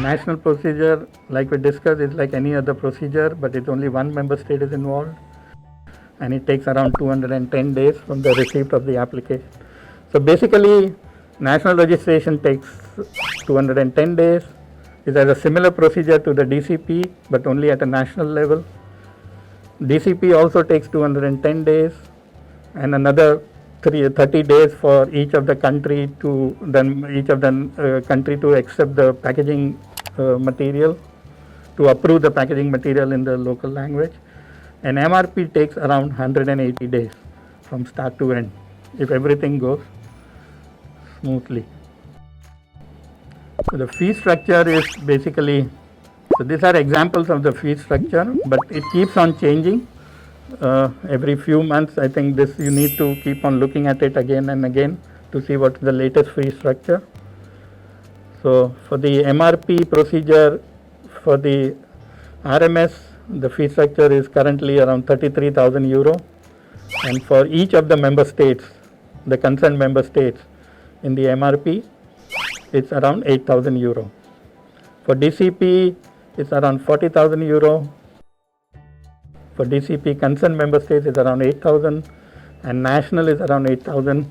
National procedure, like we discussed, is like any other procedure, but it's only one member state is involved, and it takes around 210 days from the receipt of the application. So basically, national registration takes 210 days. It has a similar procedure to the DCP, but only at a national level. DCP also takes 210 days, and another 30 days for each of the country to country to accept the packaging material, to approve the packaging material in the local language. And MRP takes around 180 days from start to end, if everything goes smoothly. So the fee structure is basically, so these are examples of the fee structure, but it keeps on changing. Every few months, I think this you need to keep on looking at it again and again to see what is the latest fee structure. So for the MRP procedure, for the RMS, the fee structure is currently around 33,000 euro, and for each of the member states, the concerned member states in the MRP, it's around 8,000 euro. For DCP, it's around 40,000 euro. For DCP, concerned member states is around 8,000, and national is around 8,000.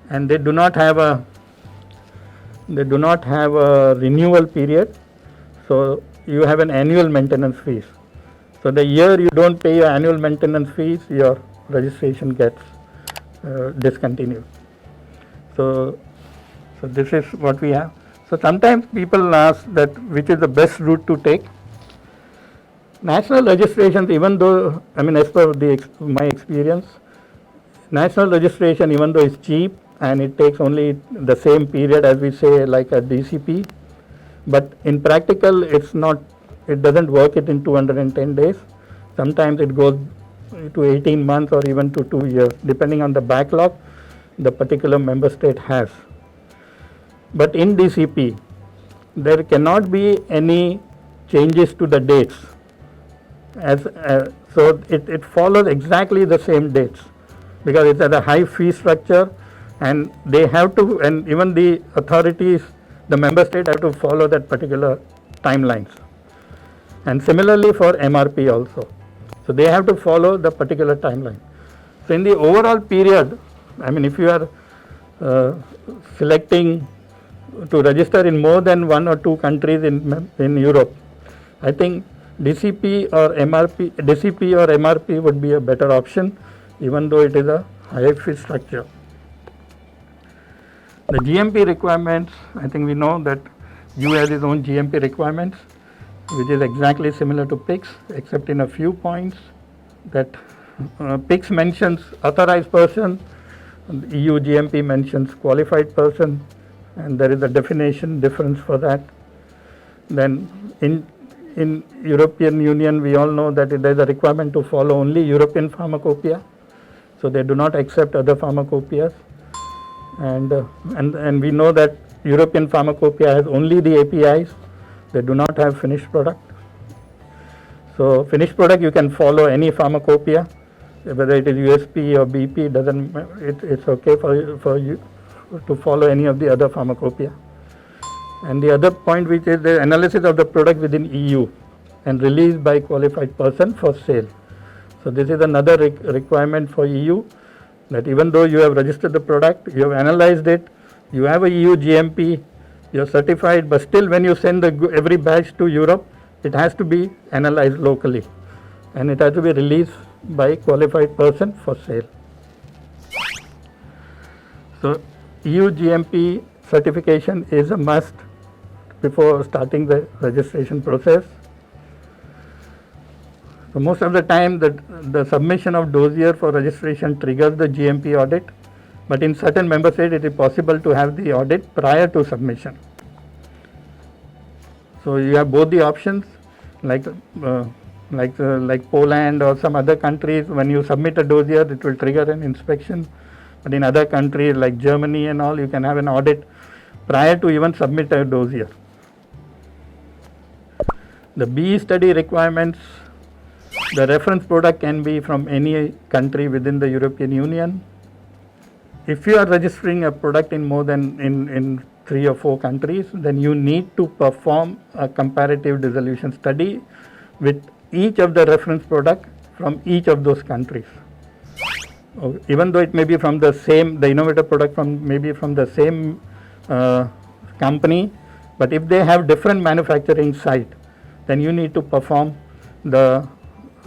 And they do not have a renewal period, so you have an annual maintenance fees. So the year you don't pay your annual maintenance fees, your registration gets discontinued. So this is what we have. So sometimes people ask that which is the best route to take. National registrations, even though, I mean, as per my experience, national registration, even though it's cheap and it takes only the same period as we say like a DCP, but in practical it doesn't work it in 210 days. Sometimes it goes to 18 months or even to 2 years, depending on the backlog the particular member state has. But in DCP, there cannot be any changes to the dates. So it follows exactly the same dates, because it's at a high fee structure, and they have to, and even the authorities, the member state have to follow that particular timelines. And similarly for MRP also. So they have to follow the particular timeline. So in the overall period, I mean, if you are selecting to register in more than 1 or 2 countries in Europe, I think DCP or MRP would be a better option, even though it is a higher fee structure. The GMP requirements, I think we know that EU has its own GMP requirements, which is exactly similar to PICS, except in a few points that PICS mentions authorized person, EU GMP mentions qualified person, and there is a definition difference for that. Then in European Union, we all know that there is a requirement to follow only European pharmacopoeia, so they do not accept other pharmacopoeias. And we know that European pharmacopoeia has only the APIs, they do not have finished product. So finished product you can follow any pharmacopoeia, whether it is USP or BP, it's okay for you to follow any of the other pharmacopoeia. And the other point, which is the analysis of the product within EU and released by qualified person for sale. So this is another requirement for EU, that even though you have registered the product, you have analyzed it, you have a EU GMP, you are certified, but still when you send every batch to Europe, it has to be analyzed locally and it has to be released by qualified person for sale. So EU GMP certification is a must before starting the registration process. So most of the time the submission of dossier for registration triggers the GMP audit, but in certain member states it is possible to have the audit prior to submission. So you have both the options, like Poland or some other countries. When you submit a dossier, it will trigger an inspection. But in other countries like Germany and all, you can have an audit prior to even submit a dossier. The BE study requirements, the reference product can be from any country within the European Union. If you are registering a product in more than in 3 or 4 countries, then you need to perform a comparative dissolution study with each of the reference product from each of those countries. Even though it may be from the same, the innovator product maybe from the same company, but if they have different manufacturing site, then you need to perform the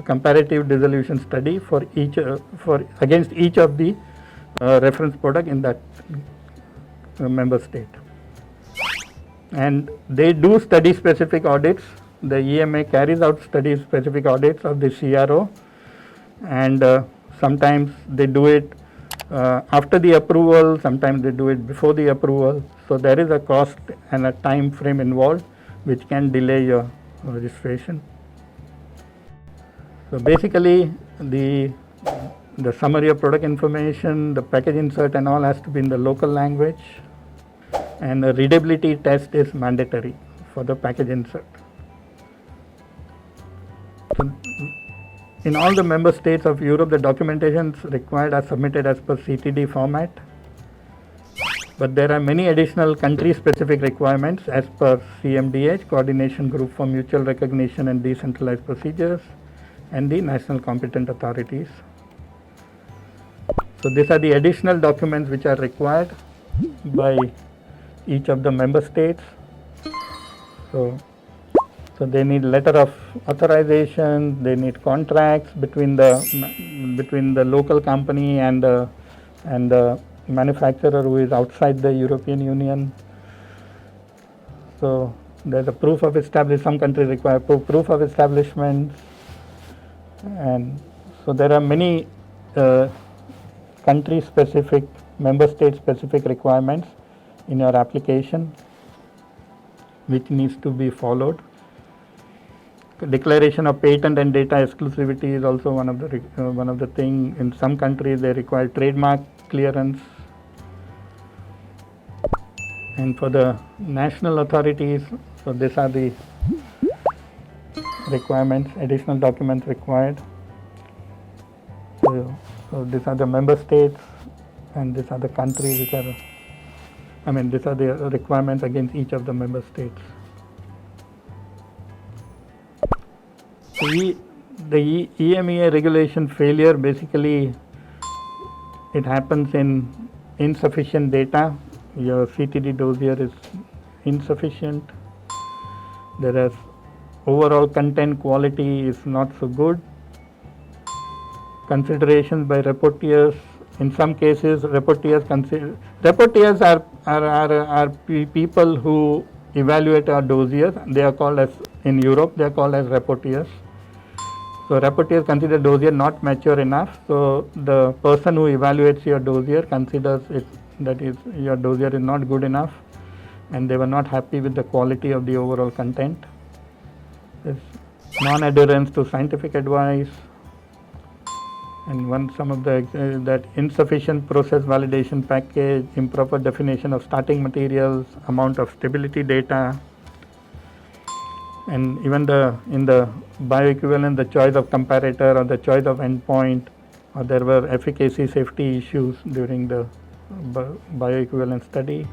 comparative dissolution study for against each of the reference product in that member state. And they do study specific audits. The EMA carries out study specific audits of the CRO, and sometimes they do it after the approval, sometimes they do it before the approval. So there is a cost and a time frame involved which can delay your registration. So basically the summary of product information, the package insert and all has to be in the local language, and the readability test is mandatory for the package insert. So in all the member states of Europe, the documentations required are submitted as per CTD format, but there are many additional country-specific requirements as per CMDH, Coordination Group for Mutual Recognition and Decentralized Procedures, and the national competent authorities. So these are the additional documents which are required by each of the member states. So they need letter of authorization, they need contracts between the local company and the manufacturer who is outside the European Union. So there's a proof of establishment. Some countries require proof of establishment, and so there are many country-specific, member state-specific requirements in your application which needs to be followed. Declaration of patent and data exclusivity is also one of the thing. In some countries they require trademark clearance, and for the national authorities, so these are the requirements, additional documents required. So these are the member states, and these are the countries which are, these are the requirements against each of the member states. The EMEA regulation failure, basically it happens in insufficient data. Your CTD dossier is insufficient. There is overall content quality is not so good. Considerations by rapporteurs. In some cases, rapporteurs are people who evaluate our dossiers. They are called as, in Europe, they are called as rapporteurs. So rapporteurs consider dossier not mature enough. So the person who evaluates your dossier considers it that is your dossier is not good enough, and they were not happy with the quality of the overall content. There's non-adherence to scientific advice, and some of the that insufficient process validation package, improper definition of starting materials, amount of stability data, and even in the bioequivalence, the choice of comparator or the choice of endpoint, or there were efficacy safety issues during the bioequivalence study.